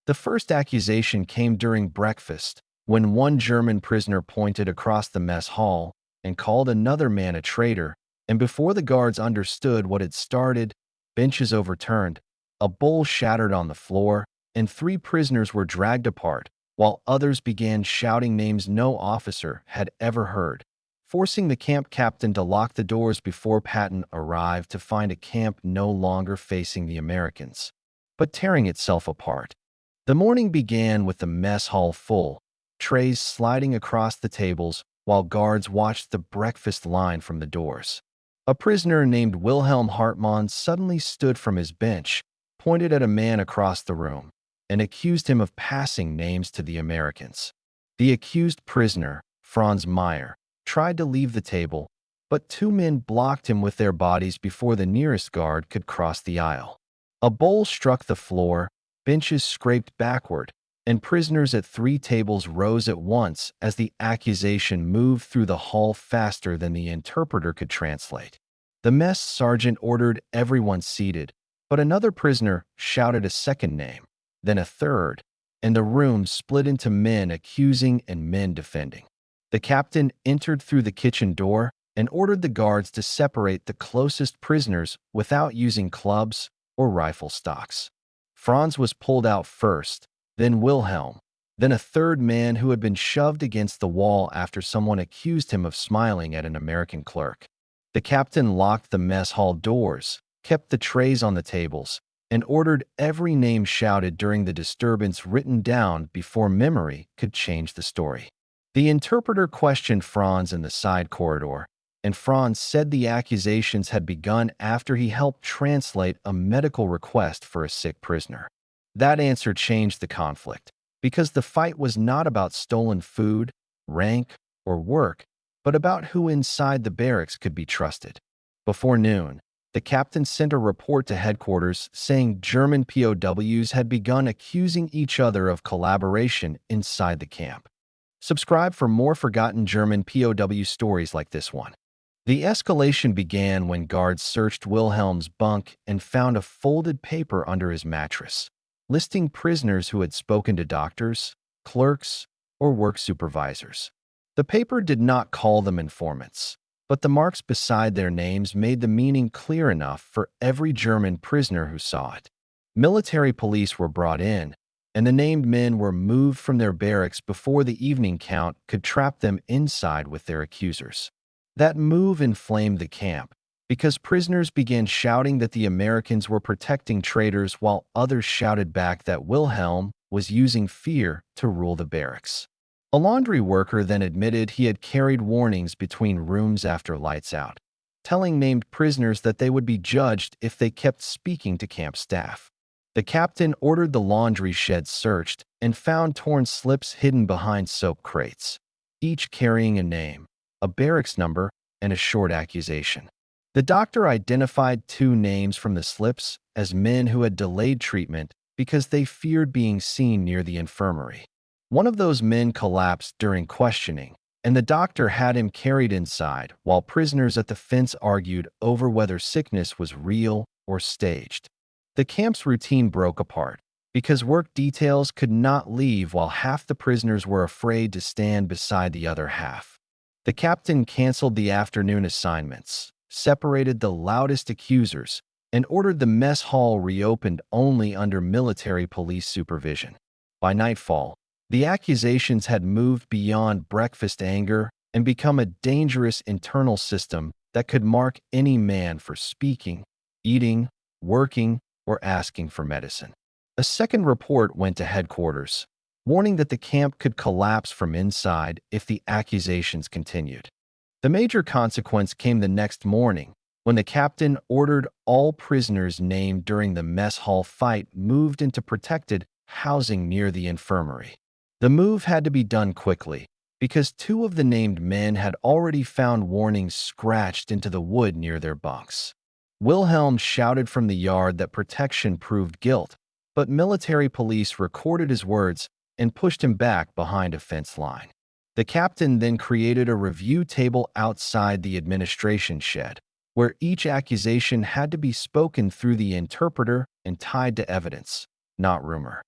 The first accusation came during breakfast, when one German prisoner pointed across the mess hall and called another man a traitor, and before the guards understood what had started, benches overturned, a bowl shattered on the floor, and 3 prisoners were dragged apart, while others began shouting names no officer had ever heard, forcing the camp captain to lock the doors before Patton arrived to find a camp no longer facing the Americans, but tearing itself apart. The morning began with the mess hall full, trays sliding across the tables while guards watched the breakfast line from the doors. A prisoner named Wilhelm Hartmann suddenly stood from his bench, pointed at a man across the room, and accused him of passing names to the Americans. The accused prisoner, Franz Meyer, tried to leave the table, but 2 men blocked him with their bodies before the nearest guard could cross the aisle. A bowl struck the floor, benches scraped backward, and prisoners at 3 tables rose at once as the accusation moved through the hall faster than the interpreter could translate. The mess sergeant ordered everyone seated, but another prisoner shouted a second name, then a third, and the room split into men accusing and men defending. The captain entered through the kitchen door and ordered the guards to separate the closest prisoners without using clubs or rifle stocks. Franz was pulled out first, then Wilhelm, then a third man who had been shoved against the wall after someone accused him of smiling at an American clerk. The captain locked the mess hall doors, kept the trays on the tables, and ordered every name shouted during the disturbance written down before memory could change the story. The interpreter questioned Franz in the side corridor, and Franz said the accusations had begun after he helped translate a medical request for a sick prisoner. That answer changed the conflict, because the fight was not about stolen food, rank, or work, but about who inside the barracks could be trusted. Before noon, the captain sent a report to headquarters saying German POWs had begun accusing each other of collaboration inside the camp. Subscribe for more forgotten German POW stories like this one. The escalation began when guards searched Wilhelm's bunk and found a folded paper under his mattress, listing prisoners who had spoken to doctors, clerks, or work supervisors. The paper did not call them informants, but the marks beside their names made the meaning clear enough for every German prisoner who saw it. Military police were brought in, and the named men were moved from their barracks before the evening count could trap them inside with their accusers. That move inflamed the camp, because prisoners began shouting that the Americans were protecting traitors while others shouted back that Wilhelm was using fear to rule the barracks. A laundry worker then admitted he had carried warnings between rooms after lights out, telling named prisoners that they would be judged if they kept speaking to camp staff. The captain ordered the laundry shed searched and found torn slips hidden behind soap crates, each carrying a name, a barracks number, and a short accusation. The doctor identified 2 names from the slips as men who had delayed treatment because they feared being seen near the infirmary. One of those men collapsed during questioning, and the doctor had him carried inside while prisoners at the fence argued over whether sickness was real or staged. The camp's routine broke apart because work details could not leave while half the prisoners were afraid to stand beside the other half. The captain canceled the afternoon assignments, separated the loudest accusers, and ordered the mess hall reopened only under military police supervision. By nightfall, the accusations had moved beyond breakfast anger and become a dangerous internal system that could mark any man for speaking, eating, working, or asking for medicine. A second report went to headquarters, warning that the camp could collapse from inside if the accusations continued. The major consequence came the next morning, when the captain ordered all prisoners named during the mess hall fight moved into protected housing near the infirmary. The move had to be done quickly, because 2 of the named men had already found warnings scratched into the wood near their bunks. Wilhelm shouted from the yard that protection proved guilt, but military police recorded his words and pushed him back behind a fence line. The captain then created a review table outside the administration shed, where each accusation had to be spoken through the interpreter and tied to evidence, not rumor.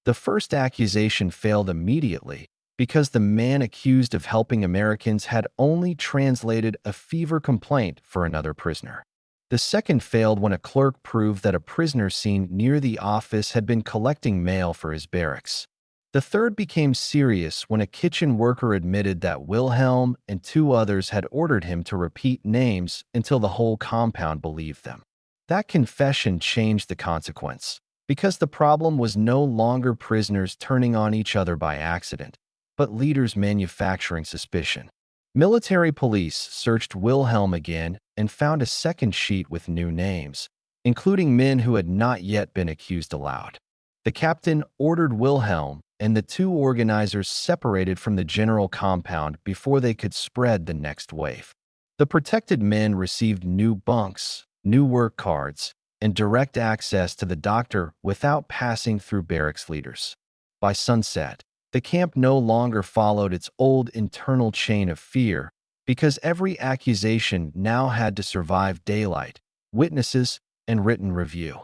The first accusation failed immediately because the man accused of helping Americans had only translated a fever complaint for another prisoner. The second failed when a clerk proved that a prisoner seen near the office had been collecting mail for his barracks. The third became serious when a kitchen worker admitted that Wilhelm and two others had ordered him to repeat names until the whole compound believed them. That confession changed the consequence, because the problem was no longer prisoners turning on each other by accident, but leaders manufacturing suspicion. Military police searched Wilhelm again and found a second sheet with new names, including men who had not yet been accused aloud. The captain ordered Wilhelm and the two organizers separated from the general compound before they could spread the next wave. The protected men received new bunks, new work cards, and direct access to the doctor without passing through barracks leaders. By sunset, the camp no longer followed its old internal chain of fear because every accusation now had to survive daylight, witnesses, and written review.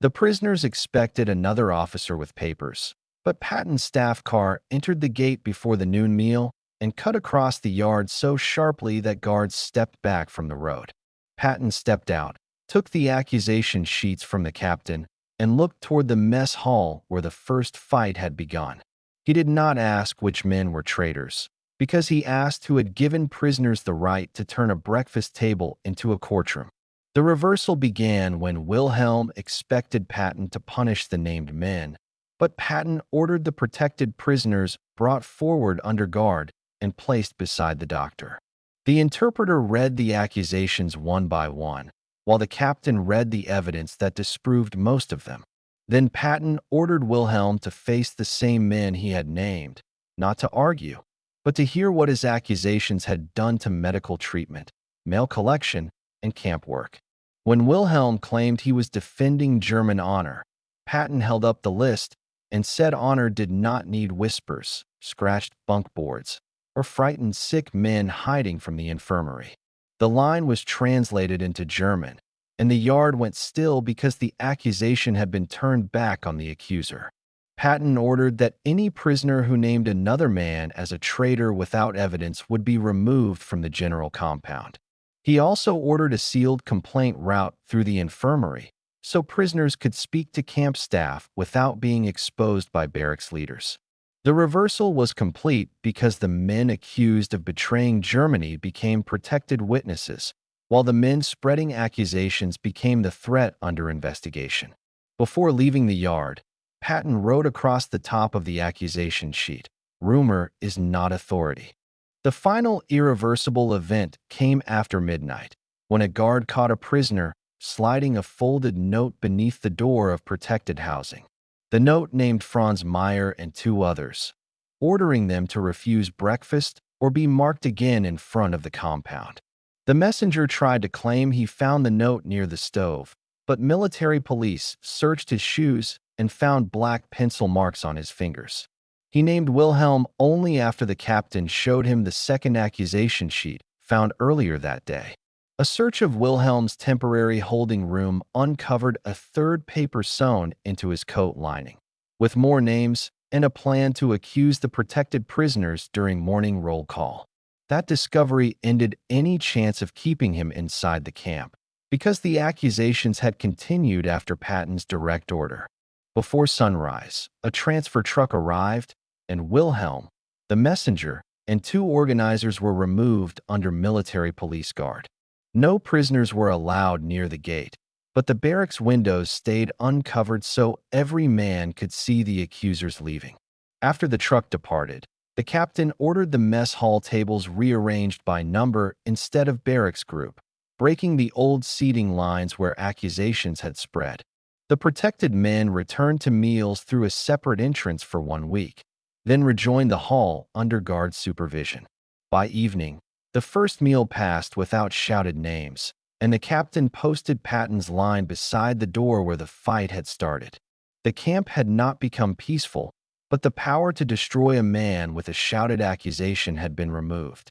The prisoners expected another officer with papers, but Patton's staff car entered the gate before the noon meal and cut across the yard so sharply that guards stepped back from the road. Patton stepped out, took the accusation sheets from the captain, and looked toward the mess hall where the first fight had begun. He did not ask which men were traitors, because he asked who had given prisoners the right to turn a breakfast table into a courtroom. The reversal began when Wilhelm expected Patton to punish the named men, but Patton ordered the protected prisoners brought forward under guard and placed beside the doctor. The interpreter read the accusations one by one, while the captain read the evidence that disproved most of them. Then Patton ordered Wilhelm to face the same men he had named, not to argue, but to hear what his accusations had done to medical treatment, mail collection, and camp work. When Wilhelm claimed he was defending German honor, Patton held up the list and said honor did not need whispers, scratched bunk boards, or frightened sick men hiding from the infirmary. The line was translated into German, and the yard went still because the accusation had been turned back on the accuser. Patton ordered that any prisoner who named another man as a traitor without evidence would be removed from the general compound. He also ordered a sealed complaint route through the infirmary, so prisoners could speak to camp staff without being exposed by barracks leaders. The reversal was complete because the men accused of betraying Germany became protected witnesses, while the men spreading accusations became the threat under investigation. Before leaving the yard, Patton wrote across the top of the accusation sheet, "Rumor is not authority." The final irreversible event came after midnight, when a guard caught a prisoner sliding a folded note beneath the door of protected housing. The note named Franz Meyer and two others, ordering them to refuse breakfast or be marked again in front of the compound. The messenger tried to claim he found the note near the stove, but military police searched his shoes and found black pencil marks on his fingers. He named Wilhelm only after the captain showed him the second accusation sheet found earlier that day. A search of Wilhelm's temporary holding room uncovered a third paper sewn into his coat lining, with more names and a plan to accuse the protected prisoners during morning roll call. That discovery ended any chance of keeping him inside the camp, because the accusations had continued after Patton's direct order. Before sunrise, a transfer truck arrived, and Wilhelm, the messenger, and two organizers were removed under military police guard. No prisoners were allowed near the gate, but the barracks windows stayed uncovered so every man could see the accusers leaving. After the truck departed, the captain ordered the mess hall tables rearranged by number instead of barracks group, breaking the old seating lines where accusations had spread. The protected men returned to meals through a separate entrance for 1 week, then rejoined the hall under guard supervision. By evening, the first meal passed without shouted names, and the captain posted Patton's line beside the door where the fight had started. The camp had not become peaceful, but the power to destroy a man with a shouted accusation had been removed.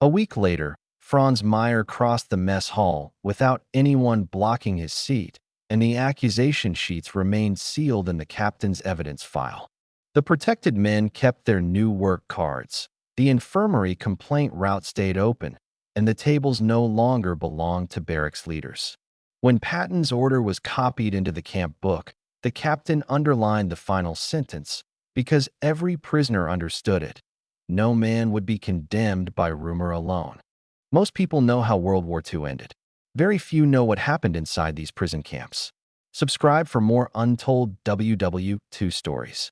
A week later, Franz Meyer crossed the mess hall without anyone blocking his seat, and the accusation sheets remained sealed in the captain's evidence file. The protected men kept their new work cards. The infirmary complaint route stayed open, and the tables no longer belonged to barracks leaders. When Patton's order was copied into the camp book, the captain underlined the final sentence because every prisoner understood it. No man would be condemned by rumor alone. Most people know how World War II ended. Very few know what happened inside these prison camps. Subscribe for more untold WW2 stories.